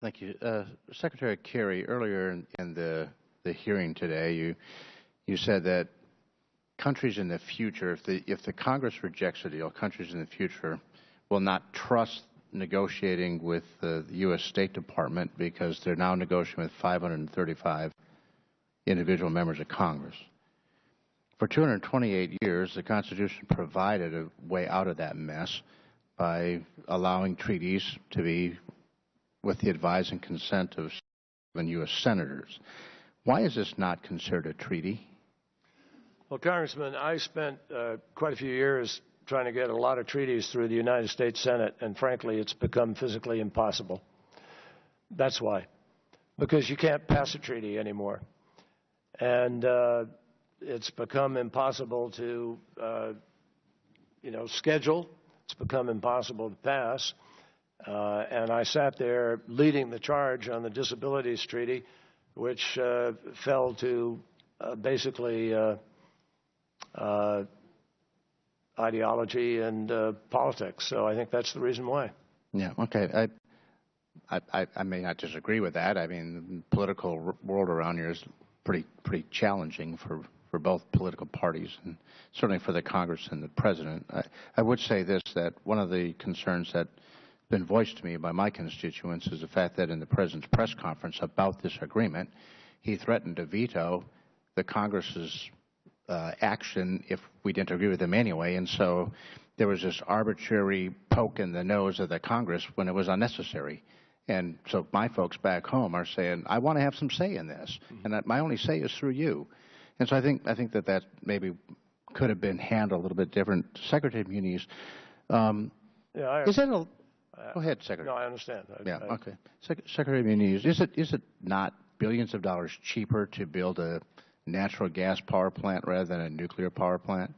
Thank you. Secretary Kerry, earlier in the hearing today, you said that countries in the future, if the Congress rejects a deal, countries in the future will not trust negotiating with the U.S. State Department because they're now negotiating with 535 individual members of Congress. For 228 years, the Constitution provided a way out of that mess by allowing treaties to be with the advice and consent of U.S. senators. Why is this not considered a treaty? Well, Congressman, I spent quite a few years trying to get a lot of treaties through the United States Senate, and frankly, it's become physically impossible. That's why. Because you can't pass a treaty anymore. And it's become impossible to, schedule. It's become impossible to pass. And I sat there leading the charge on the Disabilities Treaty, which fell to basically ideology and politics. So I think that's the reason why. Yeah, okay. I may not disagree with that. I mean, the political world around here is pretty challenging for both political parties, and certainly for the Congress and the President. I would say this, that one of the concerns that been voiced to me by my constituents is the fact that in the President's press conference about this agreement, he threatened to veto the Congress's action if we didn't agree with him anyway, and so there was this arbitrary poke in the nose of the Congress when it was unnecessary. And so my folks back home are saying, I want to have some say in this, and that my only say is through you. And so I think that maybe could have been handled a little bit different. Secretary Muniz, is that a go ahead, Secretary. No, I understand. Okay. Secretary Muniz, is it not billions of dollars cheaper to build a natural gas power plant rather than a nuclear power plant?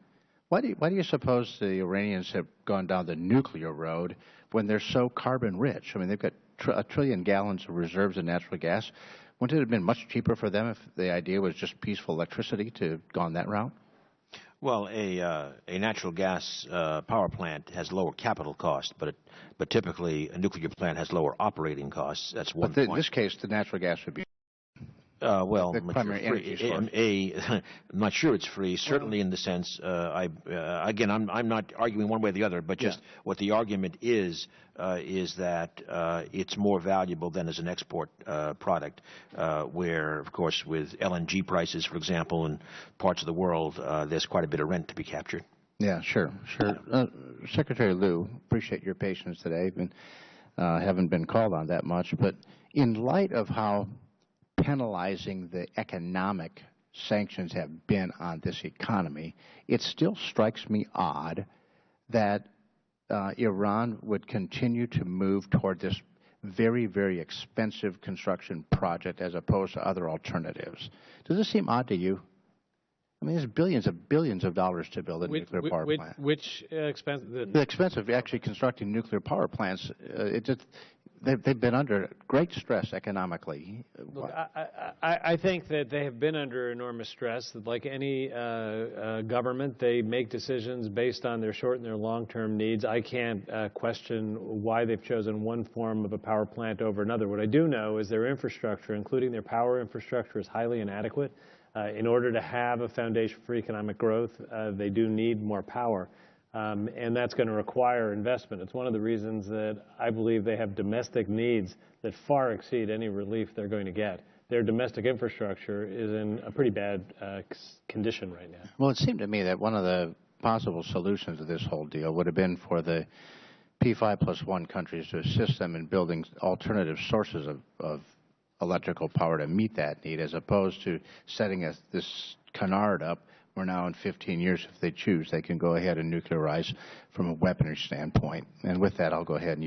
Why do you suppose the Iranians have gone down the nuclear road when they're so carbon rich? I mean, they've got a trillion gallons of reserves of natural gas. Wouldn't it have been much cheaper for them if the idea was just peaceful electricity to have gone that route? Well, a natural gas power plant has lower capital cost, but typically a nuclear plant has lower operating costs. That's one point. But in this case, the natural gas would be well, the primary energy source. I'm not sure it's free. Certainly, in the sense, again, I'm not arguing one way or the other, but just what the argument is that it's more valuable than as an export product, where, of course, with LNG prices, for example, in parts of the world, there's quite a bit of rent to be captured. Yeah, sure. Secretary Lew, appreciate your patience today. Haven't been called on that much, but in light of how penalizing the economic sanctions have been on this economy, it still strikes me odd that Iran would continue to move toward this very, very expensive construction project as opposed to other alternatives. Does this seem odd to you? I mean, there's billions of dollars to build a nuclear power plant. Which expense? The expense of actually constructing nuclear power plants, they've been under great stress economically. Look, I think that they have been under enormous stress. Like any government, they make decisions based on their short and their long-term needs. I can't question why they've chosen one form of a power plant over another. What I do know is their infrastructure, including their power infrastructure, is highly inadequate. In order to have a foundation for economic growth, they do need more power. And that's going to require investment. It's one of the reasons that I believe they have domestic needs that far exceed any relief they're going to get. Their domestic infrastructure is in a pretty bad condition right now. Well, it seemed to me that one of the possible solutions to this whole deal would have been for the P5+1 countries to assist them in building alternative sources of electrical power to meet that need, as opposed to setting this canard up where now in 15 years, if they choose, they can go ahead and nuclearize from a weaponry standpoint. And with that, I'll go ahead and